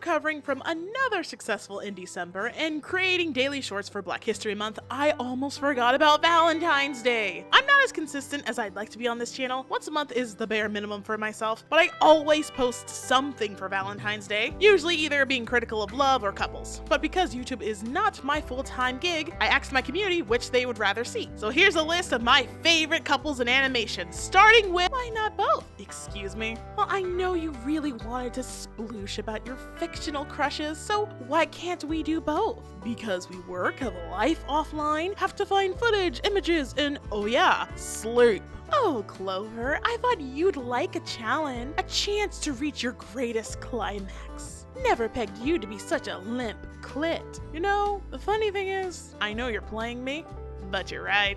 recovering from another successful in December and creating daily shorts for Black History Month, I almost forgot about Valentine's Day. I'm not as consistent as I'd like to be on this channel. Once a month is the bare minimum for myself, but I always post something for Valentine's Day, usually either being critical of love or couples. But because YouTube is not my full-time gig, I asked my community which they would rather see. So here's a list of my favorite couples in animation, starting with why not both? Excuse me? Well, I know you really wanted to sploosh about your fictional crushes, so why can't we do both? Because we work, have a life offline, have to find footage, images, and oh yeah, sleep. Oh, Clover, I thought you'd like a challenge, a chance to reach your greatest climax. Never pegged you to be such a limp clit. You know, the funny thing is, I know you're playing me, but you're right.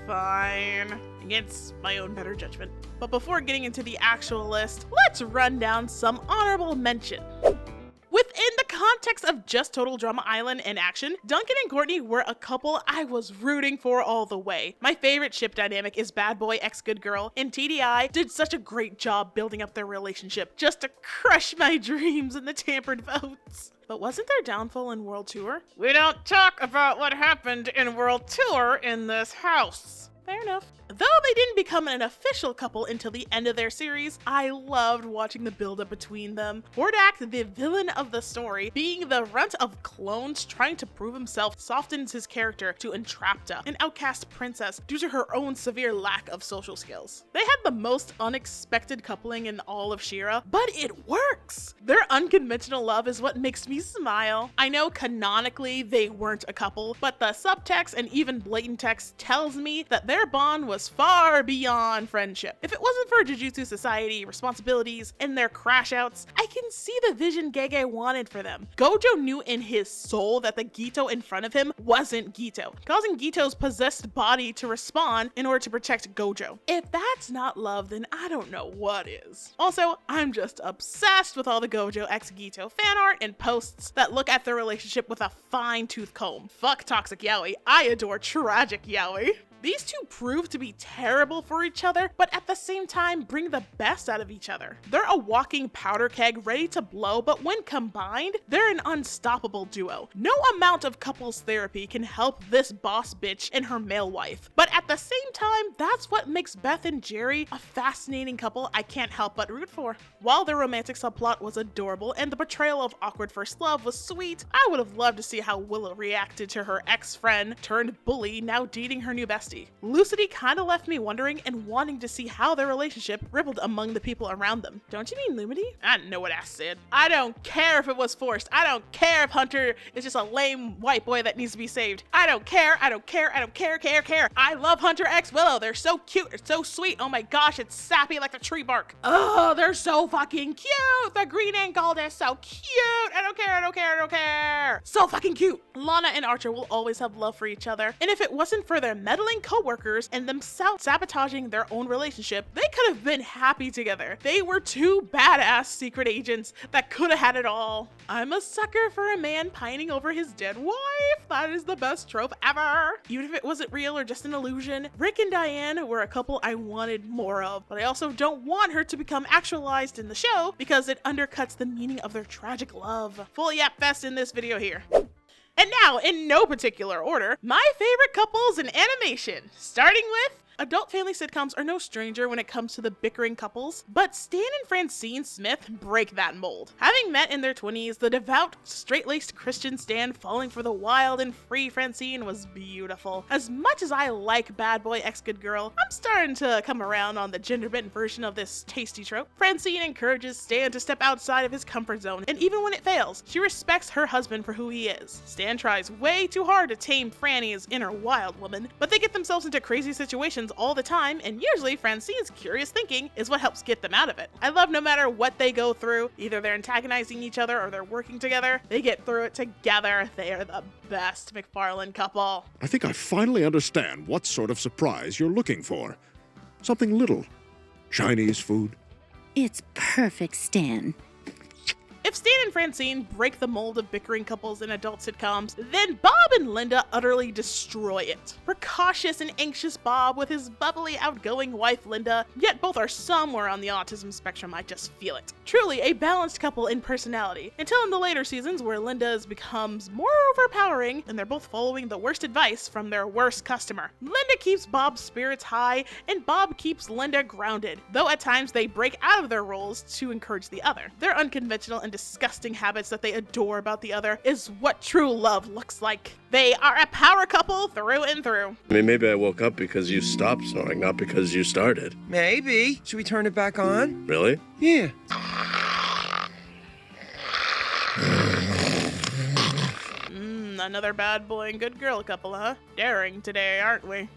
Fine. Against my own better judgment. But before getting into the actual list, let's run down some honorable mention. Within the context of just Total Drama Island and action, Duncan and Courtney were a couple I was rooting for all the way. My favorite ship dynamic is Bad Boy X Good Girl, and TDI did such a great job building up their relationship just to crush my dreams in the tampered votes. But wasn't there downfall in World Tour? We don't talk about what happened in World Tour in this house. Fair enough. Though they didn't become an official couple until the end of their series, I loved watching the buildup between them. Hordak, the villain of the story, being the runt of clones trying to prove himself, softens his character to Entrapta, an outcast princess due to her own severe lack of social skills. They had the most unexpected coupling in all of She-Ra, but it works! Their unconventional love is what makes me smile. I know canonically they weren't a couple, but the subtext and even blatant text tells me that their bond was far beyond friendship. If it wasn't for Jujutsu Society, responsibilities, and their crash outs, I can see the vision Gege wanted for them. Gojo knew in his soul that the Geto in front of him wasn't Geto, causing Geto's possessed body to respawn in order to protect Gojo. If that's not love, then I don't know what is. Also, I'm just obsessed with all the Gojo x Geto fan art and posts that look at their relationship with a fine-tooth comb. Fuck toxic yaoi, I adore tragic yaoi. These two prove to be terrible for each other, but at the same time bring the best out of each other. They're a walking powder keg ready to blow, but when combined, they're an unstoppable duo. No amount of couples therapy can help this boss bitch and her male wife. But at the same time, that's what makes Beth and Jerry a fascinating couple I can't help but root for. While their romantic subplot was adorable and the portrayal of awkward first love was sweet, I would have loved to see how Willow reacted to her ex-friend turned bully now dating her new bestie. Lucidity kinda left me wondering and wanting to see how their relationship rippled among the people around them. Don't you mean Lumity? I know what I said. I don't care if it was forced. I don't care if Hunter is just a lame white boy that needs to be saved. I don't care. I don't care. I don't care. I love Hunter x Willow. They're so cute. They're so sweet. Oh my gosh, it's sappy like the tree bark. Oh, they're so fucking cute. The green and gold is so cute. I don't care. So fucking cute. Lana and Archer will always have love for each other. And if it wasn't for their meddling co-workers and themselves sabotaging their own relationship, they could have been happy together. They were two badass secret agents that could have had it all. I'm a sucker for a man pining over his dead wife. That is the best trope ever. Even if it wasn't real or just an illusion, Rick and Diane were a couple I wanted more of, but I also don't want her to become actualized in the show because it undercuts the meaning of their tragic love. Full yap fest in this video here. And now, in no particular order, my favorite couples in animation, starting with adult family sitcoms are no stranger when it comes to the bickering couples, but Stan and Francine Smith break that mold. Having met in their 20s, the devout, straight-laced Christian Stan falling for the wild and free Francine was beautiful. As much as I like Bad Boy X Good Girl, I'm starting to come around on the gender-bent version of this tasty trope. Francine encourages Stan to step outside of his comfort zone, and even when it fails, she respects her husband for who he is. Stan tries way too hard to tame Franny's inner wild woman, but they get themselves into crazy situations all the time, and usually Francine's curious thinking is what helps get them out of it. I love no matter what they go through, either they're antagonizing each other or they're working together, they get through it together. They are the best McFarlane couple. I think I finally understand what sort of surprise you're looking for. Something little. Chinese food. It's perfect, Stan. If Stan and Francine break the mold of bickering couples in adult sitcoms, then Bob and Linda utterly destroy it. Precocious and anxious Bob with his bubbly, outgoing wife Linda, yet both are somewhere on the autism spectrum, I just feel it. Truly a balanced couple in personality, until in the later seasons where Linda becomes more overpowering and they're both following the worst advice from their worst customer. Linda keeps Bob's spirits high and Bob keeps Linda grounded, though at times they break out of their roles to encourage the other. Their unconventional and disgusting habits that they adore about the other is what true love looks like. They are a power couple through and through. I mean, maybe I woke up because you stopped snoring, not because you started. Maybe. Should we turn it back on? Really? Yeah. Another bad boy and good girl couple, huh? Daring today, aren't we?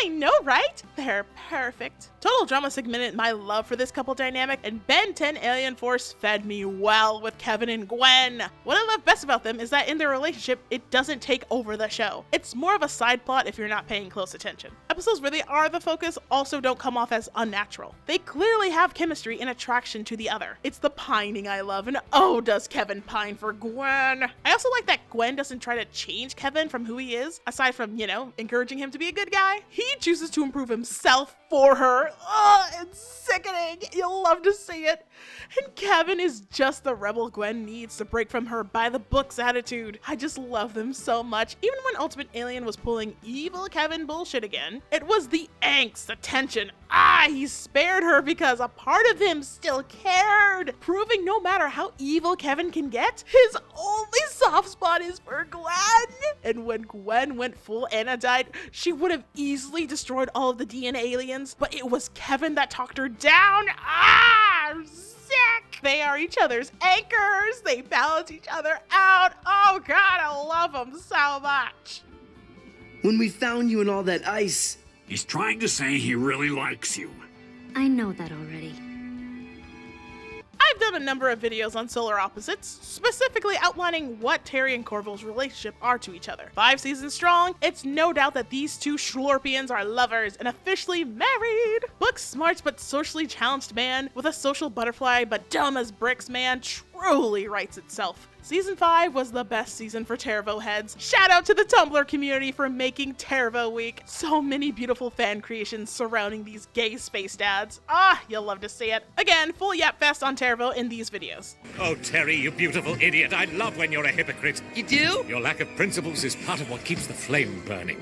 I know, right? They're perfect. Total Drama segmented my love for this couple dynamic, and Ben 10 Alien Force fed me well with Kevin and Gwen. What I love best about them is that in their relationship, it doesn't take over the show. It's more of a side plot if you're not paying close attention. Episodes where they are the focus also don't come off as unnatural. They clearly have chemistry and attraction to the other. It's the pining I love, and oh, does Kevin pine for Gwen. I also like that Gwen doesn't try to change Kevin from who he is, aside from, encouraging him to be a good guy. He chooses to improve himself for her. Oh, it's sickening. You'll love to see it. And Kevin is just the rebel Gwen needs to break from her by the books attitude. I just love them so much. Even when Ultimate Alien was pulling evil Kevin bullshit again, it was the angst, the tension. He spared her because a part of him still cared, proving no matter how evil Kevin can get, his only soft spot is for Gwen. And when Gwen went full Anodyne, she would have easily destroyed all of the DNA aliens, but it was Kevin that talked her down. Sick! They are each other's anchors. They balance each other out. Oh God, I love them so much. When we found you in all that ice. He's trying to say he really likes you. I know that already. I've done a number of videos on solar opposites, specifically outlining what Terry and Corville's relationship are to each other. 5 seasons strong, it's no doubt that these two Schlorpians are lovers and officially married. Book smart but socially challenged man with a social butterfly but dumb as bricks man truly writes itself. Season 5 was the best season for Tervo heads. Shout out to the Tumblr community for making Tervo Week. So many beautiful fan creations surrounding these gay space dads. You'll love to see it. Again, full yap fest on Tervo in these videos. Oh, Terry, you beautiful idiot. I love when you're a hypocrite. You do? Your lack of principles is part of what keeps the flame burning.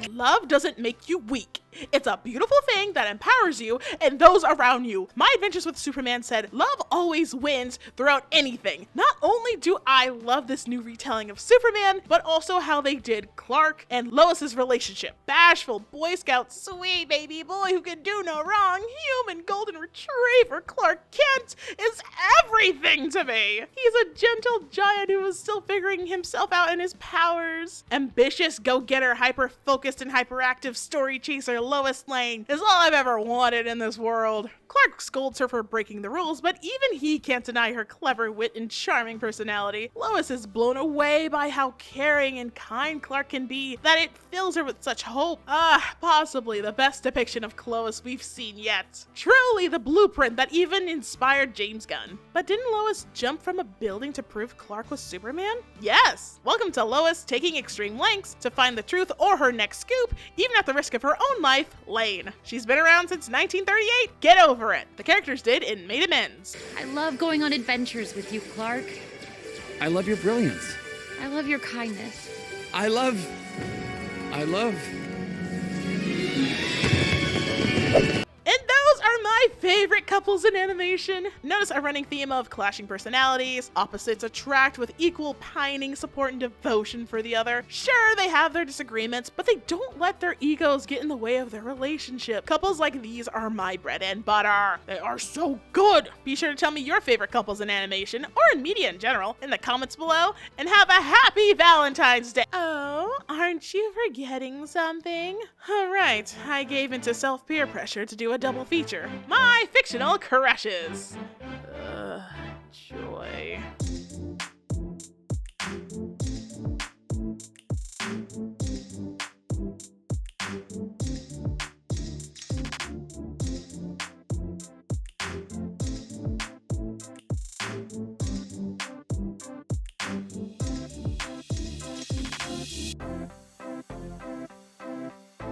Love doesn't make you weak. It's a beautiful thing that empowers you and those around you. My Adventures with Superman said, love always wins throughout anything. Not only do I love this new retelling of Superman, but also how they did Clark and Lois's relationship. Bashful Boy Scout, sweet baby boy who can do no wrong, human golden retriever Clark Kent is everything to me. He's a gentle giant who is still figuring himself out and his powers. Ambitious, go-getter, hyper-focused and hyperactive story chaser Lois Lane is all I've ever wanted in this world. Clark scolds her for breaking the rules, but even he can't deny her clever wit and charming personality. Lois is blown away by how caring and kind Clark can be, that it fills her with such hope. Possibly the best depiction of Lois we've seen yet. Truly the blueprint that even inspired James Gunn. But didn't Lois jump from a building to prove Clark was Superman? Yes! Welcome to Lois taking extreme lengths to find the truth or her next scoop, even at the risk of her own life, Lane. She's been around since 1938. Get over it. The characters did and made amends. I love going on adventures with you, Clark. I love your brilliance. I love your kindness. I love... And those are my favorite couples in animation. Notice a running theme of clashing personalities, opposites attract with equal pining, support, and devotion for the other. Sure, they have their disagreements, but they don't let their egos get in the way of their relationship. Couples like these are my bread and butter. They are so good. Be sure to tell me your favorite couples in animation, or in media in general, in the comments below, and have a happy Valentine's Day. Oh, aren't you forgetting something? Alright, I gave into self-peer pressure to do a double feature. My fictional crushes. Joy.